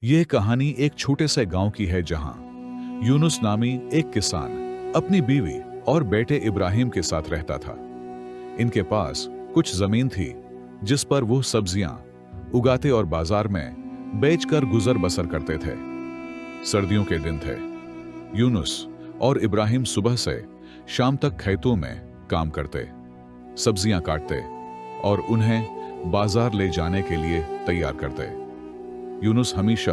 ये कहानी एक छोटे से गांव की है जहां यूनुस नामी एक किसान अपनी बीवी और बेटे इब्राहिम के साथ रहता था। इनके पास कुछ जमीन थी जिस पर वो सब्जियां उगाते और बाजार में बेचकर गुजर बसर करते थे। सर्दियों के दिन थे। यूनुस और इब्राहिम सुबह से शाम तक खेतों में काम करते, सब्जियां काटते और उन्हें बाजार ले जाने के लिए तैयार करते। यूनुस हमेशा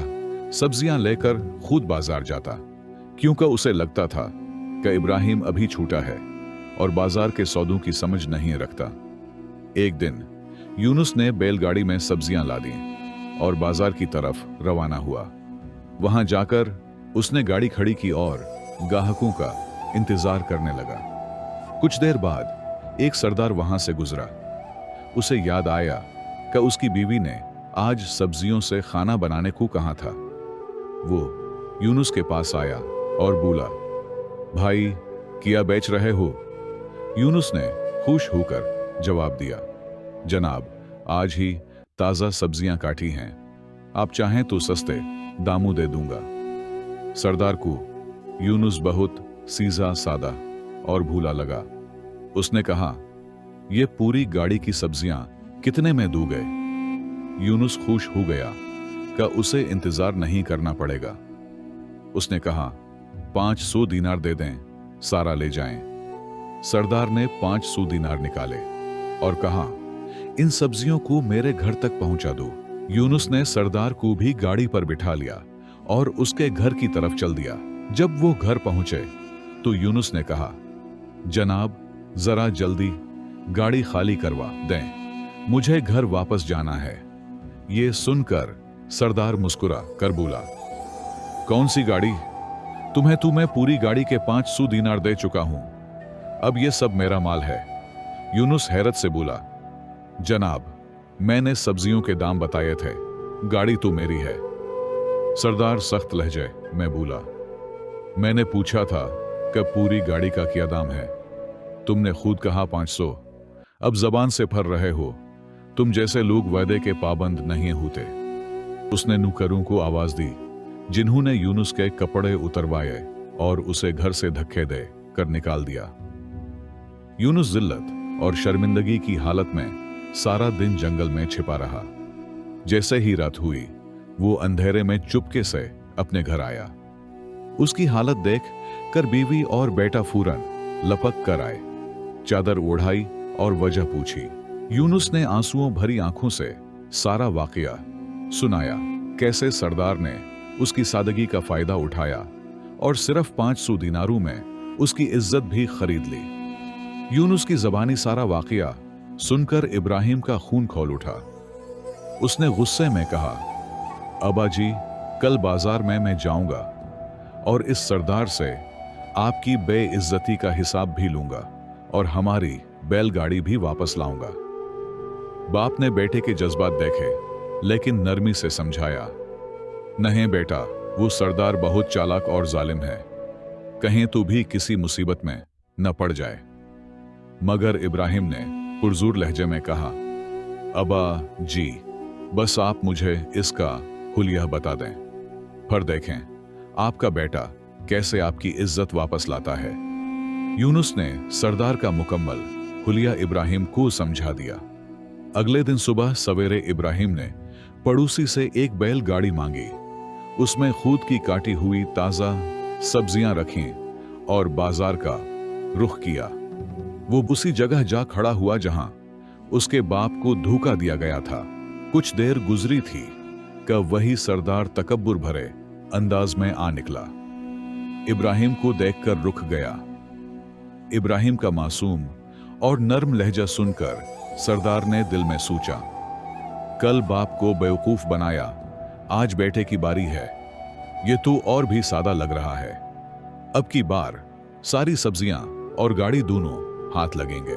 सब्जियां लेकर खुद बाजार जाता, क्योंकि उसे लगता था कि इब्राहिम अभी छूटा है और बाजार के सौदों की समझ नहीं रखता। एक दिन यूनुस ने बैलगाड़ी में सब्जियां ला दी और बाजार की तरफ रवाना हुआ। वहां जाकर उसने गाड़ी खड़ी की और ग्राहकों का इंतजार करने लगा। कुछ देर बाद एक सरदार वहां से गुजरा। उसे याद आया कि उसकी बीवी ने आज सब्जियों से खाना बनाने को कहा था। वो यूनुस के पास आया और बोला, भाई, क्या बेच रहे हो? यूनुस ने खुश होकर जवाब दिया, जनाब, आज ही ताजा सब्जियां काटी हैं, आप चाहें तो सस्ते दामों दे दूंगा। सरदार को यूनुस बहुत सीधा सादा और भूला लगा। उसने कहा, ये पूरी गाड़ी की सब्जियां कितने में दोगे? यूनुस खुश हो गया कि उसे इंतजार नहीं करना पड़ेगा। उसने कहा, 500 दीनार दे दें, सारा ले जाएं। सरदार ने 500 दीनार निकाले और कहा, इन सब्जियों को मेरे घर तक पहुंचा दो। यूनुस ने सरदार को भी गाड़ी पर बिठा लिया और उसके घर की तरफ चल दिया। जब वो घर पहुंचे तो यूनुस ने कहा, जनाब, जरा जल्दी गाड़ी खाली करवा दें, मुझे घर वापस जाना है। ये सुनकर सरदार मुस्कुरा कर बोला, कौन सी गाड़ी? तुम्हें पूरी गाड़ी के 500 दीनार दे चुका हूं, अब ये सब मेरा माल है। यूनुस हैरत से बोला, जनाब, मैंने सब्जियों के दाम बताए थे, गाड़ी तो मेरी है। सरदार सख्त लहजे में बोला, मैंने पूछा था कि पूरी गाड़ी का क्या दाम है, तुमने खुद कहा 500। अब जबान से फर रहे हो, तुम जैसे लोग वादे के पाबंद नहीं होते। उसने नौकरों को आवाज दी, जिन्होंने यूनुस के कपड़े उतरवाए और उसे घर से धक्के दे कर निकाल दिया। यूनुस जिल्लत और शर्मिंदगी की हालत में सारा दिन जंगल में छिपा रहा। जैसे ही रात हुई, वो अंधेरे में चुपके से अपने घर आया। उसकी हालत देख कर बीवी और बेटा फूरन लपक कर आए, चादर ओढ़ाई और वजह पूछी। यूनुस ने आंसुओं भरी आंखों से सारा वाकया सुनाया, कैसे सरदार ने उसकी सादगी का फायदा उठाया और सिर्फ 500 दीनारों में उसकी इज्जत भी खरीद ली। यूनुस की जबानी सारा वाकया सुनकर इब्राहिम का खून खौल उठा। उसने गुस्से में कहा, अबा जी, कल बाजार में मैं जाऊंगा और इस सरदार से आपकी बेइज्जती का हिसाब भी लूंगा और हमारी बैलगाड़ी भी वापस लाऊंगा। बाप ने बेटे के जज्बात देखे, लेकिन नरमी से समझाया, नहीं बेटा, वो सरदार बहुत चालाक और जालिम है, कहीं तो भी किसी मुसीबत में न पड़ जाए। मगर इब्राहिम ने पुरजोर लहजे में कहा, अबा जी, बस आप मुझे इसका हुलिया बता दें, फिर देखें आपका बेटा कैसे आपकी इज्जत वापस लाता है। यूनुस ने सरदार का मुकम्मल हुलिया इब्राहिम को समझा दिया। अगले दिन सुबह सवेरे इब्राहिम ने पड़ोसी से एक बैलगाड़ी मांगी, उसमें खुद की काटी हुई ताजा सब्जियां रखीं और बाजार का रुख किया। वो उसी जगह जा खड़ा हुआ जहां उसके बाप को धोखा दिया गया था। कुछ देर गुजरी थी कि वही सरदार तकब्बुर भरे अंदाज में आ निकला। इब्राहिम को देखकर रुक गया। इब्राहिम का मासूम और नर्म लहजा सुनकर सरदार ने दिल में सोचा, कल बाप को बेवकूफ बनाया, आज बेटे की बारी है, ये तो और भी सादा लग रहा है। अब की बार सारी सब्जियां और गाड़ी दोनों हाथ लगेंगे।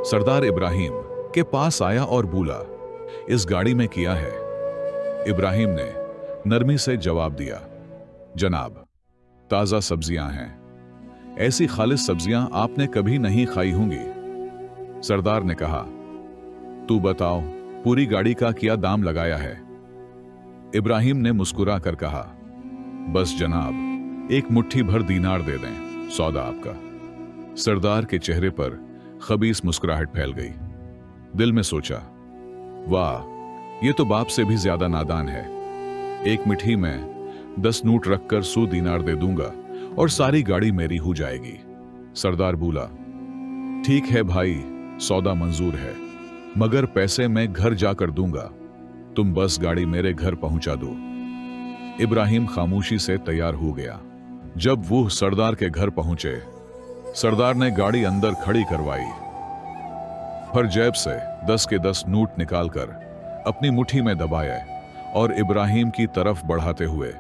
सरदार इब्राहिम के पास आया और बोला, इस गाड़ी में किया है? इब्राहिम ने नरमी से जवाब दिया, जनाब, ताजा सब्जियां हैं, ऐसी खालिस सब्जियां आपने कभी नहीं खाई होंगी। सरदार ने कहा, तू बताओ, पूरी गाड़ी का क्या दाम लगाया है? इब्राहिम ने मुस्कुरा कर कहा, बस जनाब, एक मुट्ठी भर दीनार दे दें, सौदा आपका। सरदार के चेहरे पर खबीस मुस्कुराहट फैल गई। दिल में सोचा, वाह, ये तो बाप से भी ज्यादा नादान है। एक मिठी में 10 नोट रखकर 100 दीनार दे दूंगा और सारी गाड़ी मेरी हो जाएगी। सरदार बोला, ठीक है भाई, सौदा मंजूर है, मगर पैसे मैं घर जाकर दूंगा, तुम बस गाड़ी मेरे घर पहुंचा दो। इब्राहिम खामोशी से तैयार हो गया। जब वो सरदार के घर पहुंचे, सरदार ने गाड़ी अंदर खड़ी करवाई, फिर जेब से 10 के 10 नोट निकालकर अपनी मुट्ठी में दबाए और इब्राहिम की तरफ बढ़ाते हुए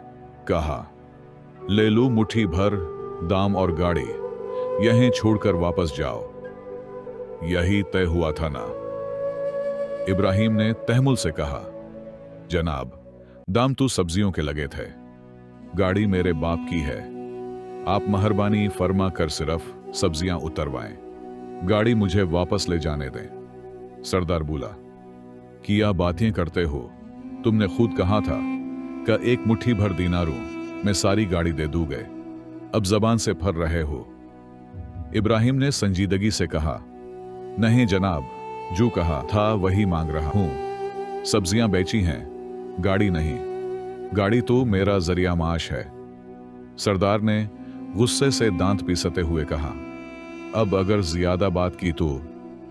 कहा, ले लो मुट्ठी भर दाम और गाड़ी, यहीं छोड़कर वापस जाओ। यही तय हुआ था ना? इब्राहिम ने तहमुल से कहा, जनाब, दाम तो सब्जियों के लगे थे, गाड़ी मेरे बाप की है, आप मेहरबानी फरमा कर सिर्फ सब्जियां उतरवाएं, गाड़ी मुझे वापस ले जाने दें। सरदार बोला, किया बातें करते हो, तुमने खुद कहा था कि एक मुट्ठी भर दीनारों में सारी गाड़ी दे दूंगे, अब जबान से फर रहे हो। इब्राहिम ने संजीदगी से कहा, नहीं जनाब, जो कहा था वही मांग रहा हूं। सब्जियां बेची हैं, गाड़ी नहीं। गाड़ी तो मेरा जरिया माश है। सरदार ने गुस्से से दांत पीसते हुए कहा, अब अगर ज्यादा बात की तो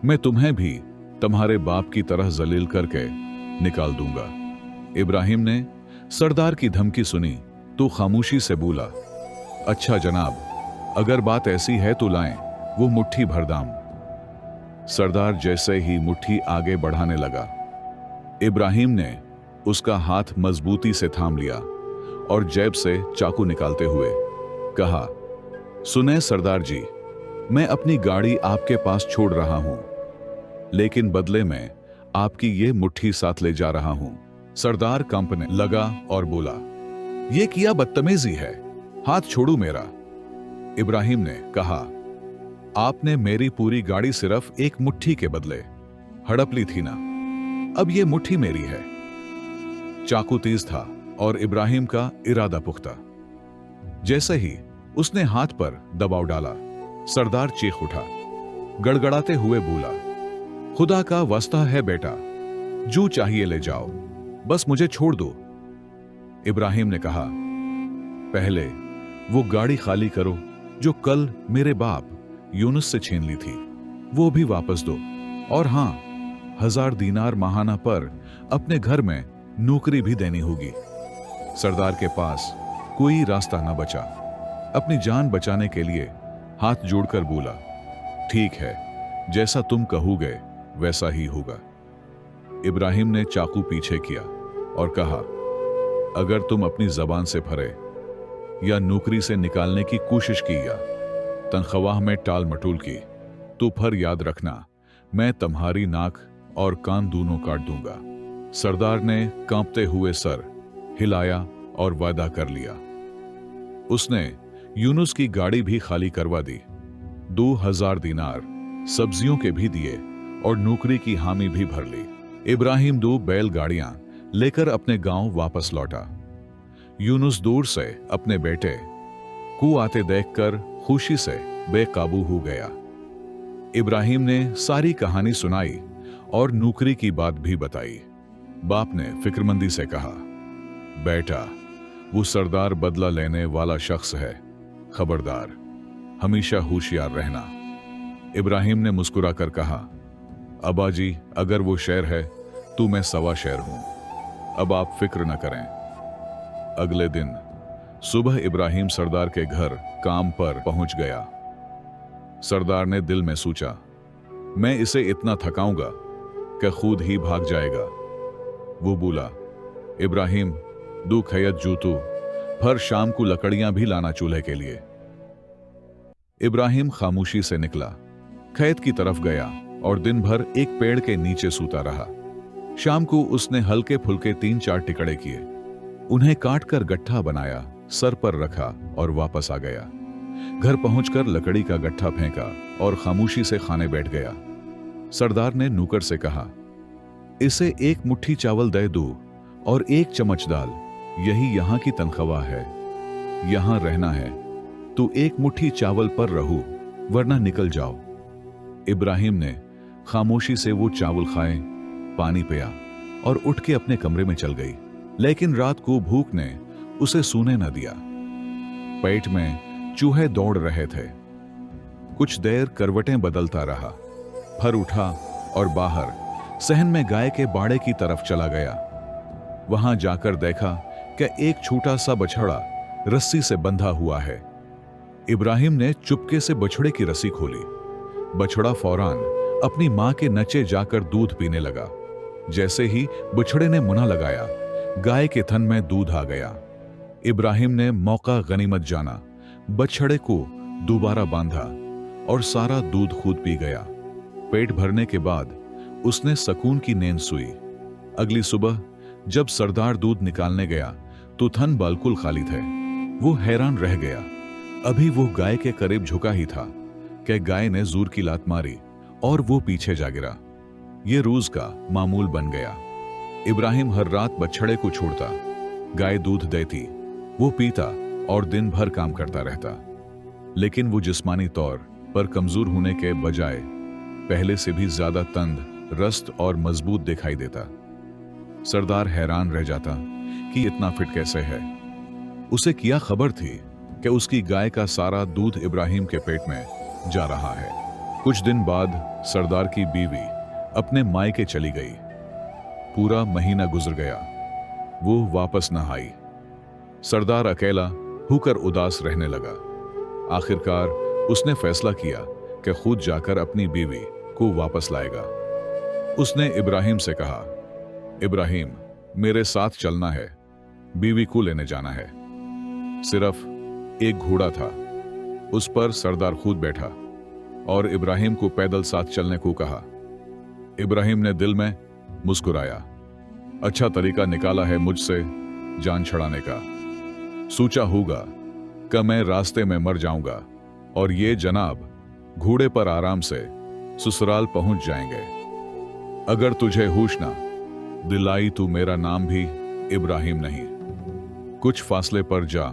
मैं तुम्हें भी तुम्हारे बाप की तरह जलील करके निकाल दूंगा। इब्राहिम ने सरदार की धमकी सुनी तो खामोशी से बोला, अच्छा जनाब, अगर बात ऐसी है तो लाएं वो मुट्ठी भर दाम। सरदार जैसे ही मुट्ठी आगे बढ़ाने लगा, इब्राहिम ने उसका हाथ मजबूती से थाम लिया और जेब से चाकू निकालते हुए कहा, सुने सरदार जी, मैं अपनी गाड़ी आपके पास छोड़ रहा हूं, लेकिन बदले में आपकी ये मुट्ठी साथ ले जा रहा हूं। सरदार कंपने लगा और बोला, यह किया बदतमीजी है, हाथ छोड़ू मेरा। इब्राहिम ने कहा, आपने मेरी पूरी गाड़ी सिर्फ एक मुट्ठी के बदले हड़प ली थी ना, अब यह मुट्ठी मेरी है। चाकू तेज था और इब्राहिम का इरादा पुख्ता। जैसे ही उसने हाथ पर दबाव डाला, सरदार चीख उठा, गड़गड़ाते हुए बोला, खुदा का वास्ता है बेटा, जो चाहिए ले जाओ, बस मुझे छोड़ दो। इब्राहिम ने कहा, पहले वो गाड़ी खाली करो जो कल मेरे बाप यूनुस से छीन ली थी, वो भी वापस दो, और हां, 1000 दीनार माहाना पर अपने घर में नौकरी भी देनी होगी। सरदार के पास कोई रास्ता न बचा। अपनी जान बचाने के लिए हाथ जोड़कर बोला, ठीक है, जैसा तुम कहोगे वैसा ही होगा। इब्राहिम ने चाकू पीछे किया और कहा, अगर तुम अपनी जबान से फरे या नौकरी से निकालने की कोशिश की या तनख्वाह में टाल मटोल की, तो फिर याद रखना, मैं तुम्हारी नाक और कान दोनों काट दूंगा। सरदार ने कांपते हुए सर हिलाया और वादा कर लिया। उसने यूनुस की गाड़ी भी खाली करवा दी, 2000 दीनार सब्जियों के भी दिए और नौकरी की हामी भी भर ली। इब्राहिम 2 बैलगाड़ियां लेकर अपने गांव वापस लौटा। यूनुस दूर से अपने बेटे को आते देखकर खुशी से बेकाबू हो गया। इब्राहिम ने सारी कहानी सुनाई और नौकरी की बात भी बताई। बाप ने फिक्रमंदी से कहा, बेटा, वो सरदार बदला लेने वाला शख्स है, खबरदार, हमेशा होशियार रहना। इब्राहिम ने मुस्कुराकर कहा, अब्बा जी, अगर वो शेर है तो मैं 1.25 शेर हूं, अब आप फिक्र न करें। अगले दिन सुबह इब्राहिम सरदार के घर काम पर पहुंच गया। सरदार ने दिल में सोचा, मैं इसे इतना थकाऊंगा कि खुद ही भाग जाएगा। वो बोला, इब्राहिम, 2 खैयत जूतों, फिर शाम को लकड़ियां भी लाना चूल्हे के लिए। इब्राहिम खामोशी से निकला, खेत की तरफ गया और दिन भर एक पेड़ के नीचे सूता रहा। शाम को उसने हल्के फुल्के 3-4 टिकड़े किए, उन्हें काटकर गट्ठा बनाया, सर पर रखा और वापस आ गया। घर पहुंचकर लकड़ी का गट्ठा फेंका और खामोशी से खाने बैठ गया। सरदार ने नौकर से कहा, इसे 1 मुट्ठी चावल दे दो और 1 चम्मच दाल, यही यहाँ की तनख्वाह है। यहाँ रहना है तो 1 मुट्ठी चावल पर रहो, वरना निकल जाओ। इब्राहिम ने खामोशी से वो चावल खाए, पानी पिया और उठ के अपने कमरे में चल गई। लेकिन रात को भूख ने उसे सोने न दिया। पेट में चूहे दौड़ रहे थे। कुछ देर करवटें बदलता रहा, फिर उठा और बाहर सहन में गाय के बाड़े की तरफ चला गया। वहां जाकर देखा कि एक छोटा सा बछड़ा रस्सी से बंधा हुआ है। इब्राहिम ने चुपके से बछड़े की रस्सी खोली। बछड़ा फौरान अपनी मां के नचे जाकर दूध पीने लगा। जैसे ही बछड़े ने मुना लगाया, गाय के थन में दूध आ गया। इब्राहिम ने मौका गनीमत जाना, बछड़े को दोबारा बांधा और सारा दूध खुद पी गया। पेट भरने के बाद उसने सुकून की नींद सोई। अगली सुबह जब सरदार दूध निकालने गया तो थन बिल्कुल खाली थे। वो हैरान रह गया। अभी वो गाय के करीब झुका ही था कि गाय ने जोर की लात मारी और वो पीछे जा गिरा। ये रोज का मामूल बन गया। इब्राहिम हर रात बछड़े को छोड़ता, गाय दूध देती, वो पीता और दिन भर काम करता रहता। लेकिन वो जिस्मानी तौर पर कमजोर होने के बजाय पहले से भी ज्यादा तंद, रस्त और मजबूत दिखाई देता। सरदार हैरान रह जाता कि इतना फिट कैसे है। उसे क्या खबर थी कि उसकी गाय का सारा दूध इब्राहिम के पेट में जा रहा है। कुछ दिन बाद सरदार की बीवी अपने मायके चली गई। पूरा महीना गुजर गया, वो वापस न आई। सरदार अकेला होकर उदास रहने लगा। आखिरकार उसने फैसला किया कि खुद जाकर अपनी बीवी को वापस लाएगा। उसने इब्राहिम से कहा, इब्राहिम, मेरे साथ चलना है, बीवी को लेने जाना है। सिर्फ एक घोड़ा था, उस पर सरदार खुद बैठा और इब्राहिम को पैदल साथ चलने को कहा। इब्राहिम ने दिल में मुस्कुराया। अच्छा तरीका निकाला है मुझसे जान छड़ाने का। सोचा होगा कि मैं रास्ते में मर जाऊंगा और ये जनाब घोड़े पर आराम से ससुराल पहुंच जाएंगे। अगर तुझे होश ना दिलाई तो मेरा नाम भी इब्राहिम नहीं। कुछ फासले पर जा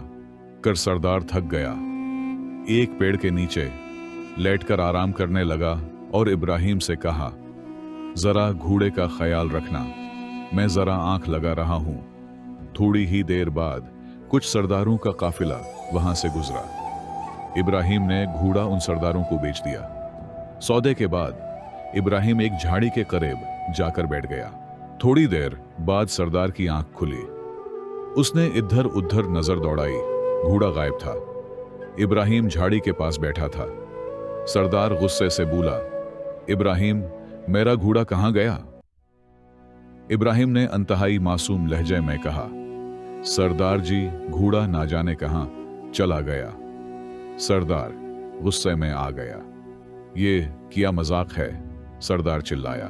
कर सरदार थक गया। एक पेड़ के नीचे लेटकर आराम करने लगा और इब्राहिम से कहा, जरा घोड़े का ख्याल रखना, मैं जरा आंख लगा रहा हूं। थोड़ी ही देर बाद कुछ सरदारों का काफिला वहां से गुजरा। इब्राहिम ने घोड़ा उन सरदारों को बेच दिया। सौदे के बाद इब्राहिम एक झाड़ी के करीब जाकर बैठ गया। थोड़ी देर बाद सरदार की आंख खुली। उसने इधर उधर नजर दौड़ाई, घोड़ा गायब था। इब्राहिम झाड़ी के पास बैठा था। सरदार गुस्से से बोला, इब्राहिम, मेरा घोड़ा कहां गया? इब्राहिम ने अंतहाई मासूम लहजे में कहा, सरदार जी, घोड़ा ना जाने कहां चला गया। सरदार गुस्से में आ गया। ये क्या मजाक है? सरदार चिल्लाया।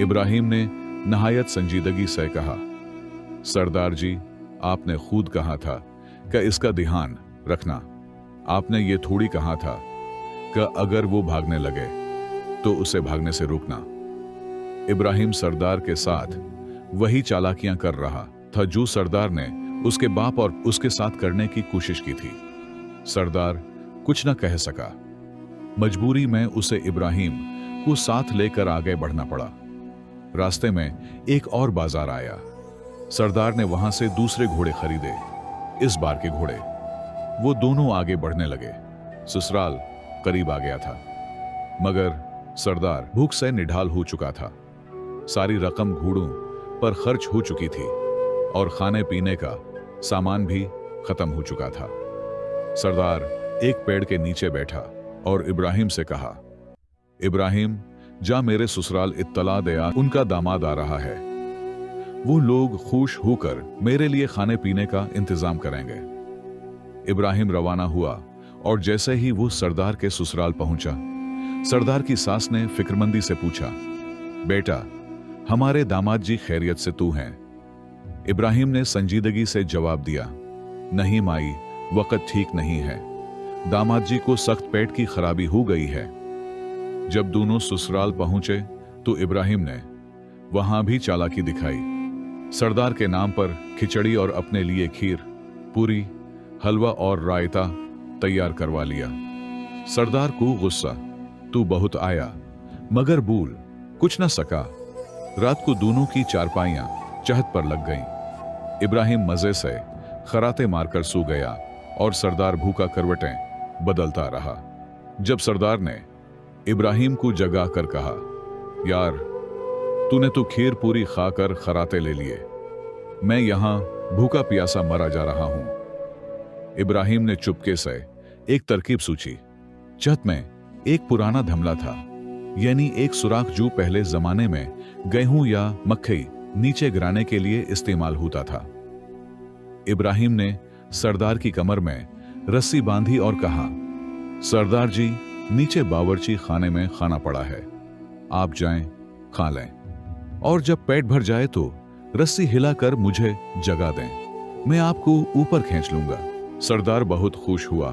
इब्राहिम ने नहायत संजीदगी से कहा, सरदार जी, आपने खुद कहा था कि इसका ध्यान रखना। आपने ये थोड़ी कहा था कि अगर वो भागने लगे तो उसे भागने से रोकना। इब्राहिम सरदार के साथ वही चालाकियां कर रहा था जो सरदार ने उसके बाप और उसके साथ करने की कोशिश की थी। सरदार कुछ न कह सका। मजबूरी में उसे इब्राहिम को साथ लेकर आगे बढ़ना पड़ा। रास्ते में एक और बाजार आया। सरदार ने वहां से दूसरे घोड़े खरीदे, इस बार के घोड़े। वो दोनों आगे बढ़ने लगे। ससुराल करीब आ गया था, मगर सरदार भूख से निढाल हो चुका था। सारी रकम घोड़ों पर खर्च हो चुकी थी और खाने पीने का सामान भी खत्म हो चुका था। सरदार एक पेड़ के नीचे बैठा और इब्राहिम से कहा, इब्राहिम, जा मेरे ससुराल इत्तला दे, उनका दामाद आ रहा है। वो लोग खुश होकर मेरे लिए खाने पीने का इंतजाम करेंगे। इब्राहिम रवाना हुआ और जैसे ही वो सरदार के ससुराल पहुंचा, सरदार की सास ने फिक्रमंदी से पूछा, बेटा, हमारे दामाद जी खैरियत से तू हैं? इब्राहिम ने संजीदगी से जवाब दिया, नहीं माई, वक्त ठीक नहीं है। दामाद जी को सख्त पेट की खराबी हो गई है। जब दोनों ससुराल पहुंचे तो इब्राहिम ने वहां भी चालाकी दिखाई। सरदार के नाम पर खिचड़ी और अपने लिए खीर, पूरी, हलवा और रायता तैयार करवा लिया। सरदार को गुस्सा, तू बहुत आया मगर बोल कुछ न सका। रात को दोनों की चारपाइयां चहत पर लग गईं। इब्राहिम मजे से खराते मारकर सो गया और सरदार भूखा करवटें बदलता रहा। जब सरदार ने इब्राहिम को जगा कर कहा, यार तूने तो खीर पूरी खाकर खराते ले लिए, मैं यहां भूखा प्यासा मरा जा रहा हूं। इब्राहिम ने चुपके से एक तरकीब सोची। छत में एक पुराना धमला था, यानी एक सुराख जो पहले जमाने में गेहूं या मक्खी नीचे गिराने के लिए इस्तेमाल होता था। इब्राहिम ने सरदार की कमर में रस्सी बांधी और कहा, सरदार जी नीचे बावर्ची खाने में खाना पड़ा है, आप जाएं खा लें, और जब पेट भर जाए तो रस्सी हिलाकर मुझे जगा दें, मैं आपको ऊपर खींच लूंगा। सरदार बहुत खुश हुआ,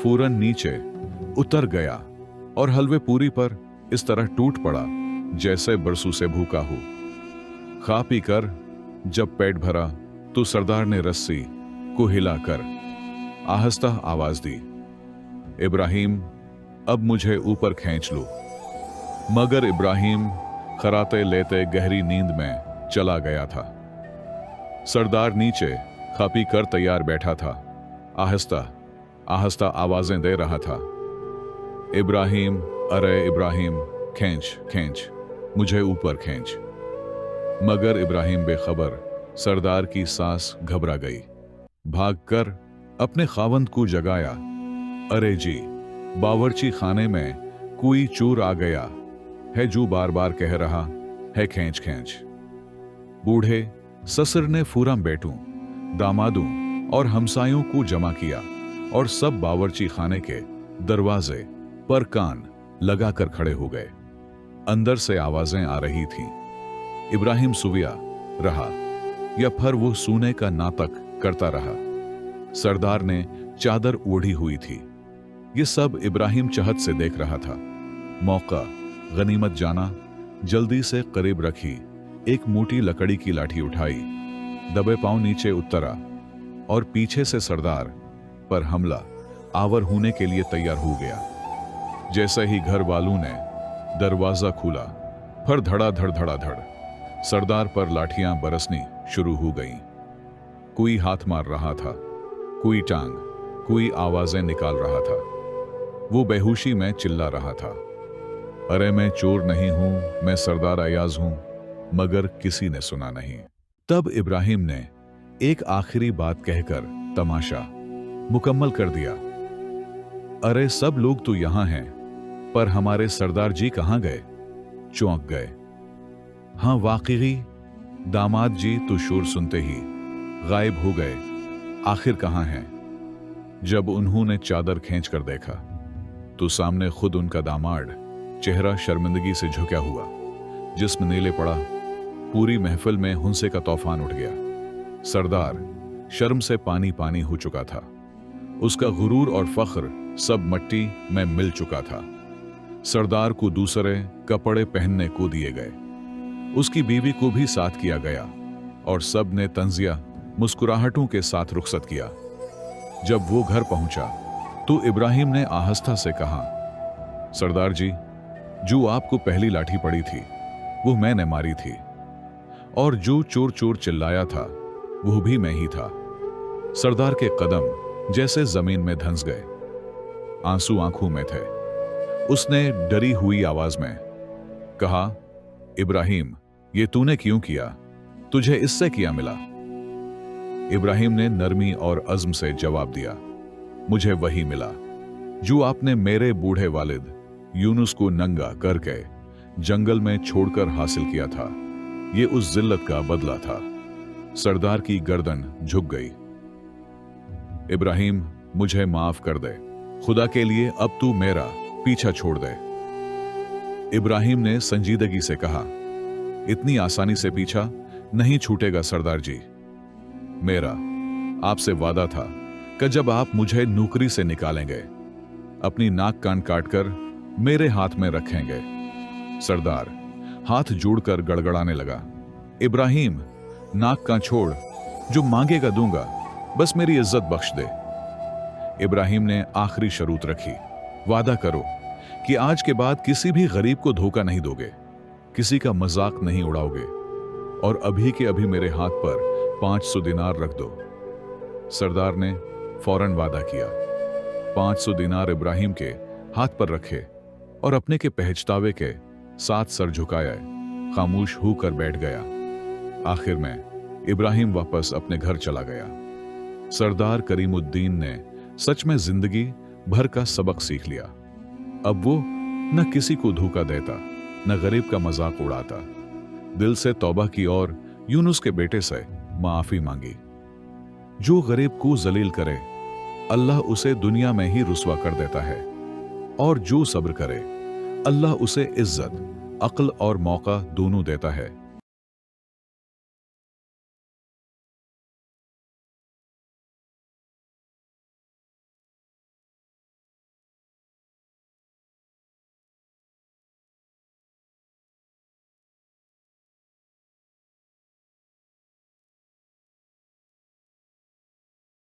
फौरन नीचे उतर गया और हलवे पूरी पर इस तरह टूट पड़ा जैसे बरसों से भूखा हो। खा पी कर जब पेट भरा तो सरदार ने रस्सी को हिलाकर आहिस्ता आवाज दी, इब्राहिम अब मुझे ऊपर खींच लो। मगर इब्राहिम खराते लेते गहरी नींद में चला गया था। सरदार नीचे खा पी कर तैयार बैठा था, आहिस्ता आहिस्ता आवाजें दे रहा था, इब्राहिम, अरे इब्राहिम, खींच खींच मुझे ऊपर खींच। मगर इब्राहिम बेखबर। सरदार की सांस घबरा गई। भागकर अपने खावंद को जगाया, अरे जी, बावर्ची खाने में कोई चोर आ गया है जो बार बार कह रहा है खींच खींच। बूढ़े ससुर ने फूरम बेटों, दामादों और हमसायों को जमा किया और सब बावर्ची खाने के दरवाजे पर कान लगाकर खड़े हो गए। अंदर से आवाजें आ रही थीं। इब्राहिम सुविया रहा या फिर वो सूने का नाटक करता रहा। सरदार ने चादर ओढ़ी हुई थी। ये सब इब्राहिम चहत से देख रहा था। मौका गनीमत जाना, जल्दी से करीब रखी एक मोटी लकड़ी की लाठी उठाई, दबे पांव नीचे उतरा और पीछे से सरदार पर हमला आवर होने के लिए तैयार हो गया। जैसे ही घर वालों ने दरवाजा खोला, फिर धड़ाधड़ धड़ाधड़ सरदार पर लाठियां बरसनी शुरू हो गईं। कोई हाथ मार रहा था, कोई टांग, कोई आवाजें निकाल रहा था। वो बेहोशी में चिल्ला रहा था, अरे मैं चोर नहीं हूं, मैं सरदार अयाज हूं। मगर किसी ने सुना नहीं। तब इब्राहिम ने एक आखिरी बात कहकर तमाशा मुकम्मल कर दिया, अरे सब लोग तो यहां हैं, पर हमारे सरदार जी कहां गए? चौंक गए। हां वाकई दामाद जी तो शोर सुनते ही गायब हो गए। आखिर कहां हैं? जब उन्होंने चादर खींच कर देखा तो सामने खुद उनका दामाद, चेहरा शर्मिंदगी से झुका हुआ, जिस्म नीले पड़ा। पूरी महफिल में हुंसे का तूफान उठ गया। सरदार शर्म से पानी पानी हो चुका था। उसका गुरूर और फख्र सब मिट्टी में मिल चुका था। सरदार को दूसरे कपड़े पहनने को दिए गए, उसकी बीवी को भी साथ किया गया और सब ने तंजिया मुस्कुराहटों के साथ रुखसत किया। जब वो घर पहुंचा तो इब्राहिम ने आहिस्ता से कहा, सरदार जी, जो आपको पहली लाठी पड़ी थी वो मैंने मारी थी, और जो चोर चोर चिल्लाया था वो भी मैं ही था। सरदार के कदम जैसे जमीन में धंस गए, आंसू आंखों में थे। उसने डरी हुई आवाज में कहा, इब्राहिम, ये तूने क्यों किया? तुझे इससे क्या मिला? इब्राहिम ने नरमी और अज़्म से जवाब दिया, मुझे वही मिला जो आपने मेरे बूढ़े वालिद यूनुस को नंगा करके जंगल में छोड़कर हासिल किया था। ये उस जिल्लत का बदला था। सरदार की गर्दन झुक गई। इब्राहिम, मुझे माफ कर दे, खुदा के लिए अब तू मेरा पीछा छोड़ दे। इब्राहिम ने संजीदगी से कहा, इतनी आसानी से पीछा नहीं छूटेगा सरदार जी। मेरा आपसे वादा था कि जब आप मुझे नौकरी से निकालेंगे, अपनी नाक कान काटकर मेरे हाथ में रखेंगे। सरदार हाथ जोड़कर गड़गड़ाने लगा, इब्राहिम, नाक का छोड़, जो मांगेगा दूंगा, बस मेरी इज्जत बख्श दे। इब्राहिम ने आखिरी शर्त रखी, वादा करो कि आज के बाद किसी भी गरीब को धोखा नहीं दोगे, किसी का मजाक नहीं उड़ाओगे, और अभी के अभी मेरे हाथ पर 500 दिनार रख दो। सरदार ने फौरन वादा किया। 500 दिनार इब्राहिम के हाथ पर रखे और अपने के पहचतावे के साथ सर झुकाया, खामोश होकर बैठ गया। आखिर में इब्राहिम वापस अपने घर चला गया। सरदार करीमुद्दीन ने सच में जिंदगी भर का सबक सीख लिया। अब वो न किसी को धोखा देता, न गरीब का मजाक उड़ाता। दिल से तौबा की और यूनुस के बेटे से माफी मांगी। जो गरीब को जलील करे, अल्लाह उसे दुनिया में ही रुस्वा कर देता है, और जो सब्र करे, अल्लाह उसे इज्जत, अक्ल और मौका दोनों देता है।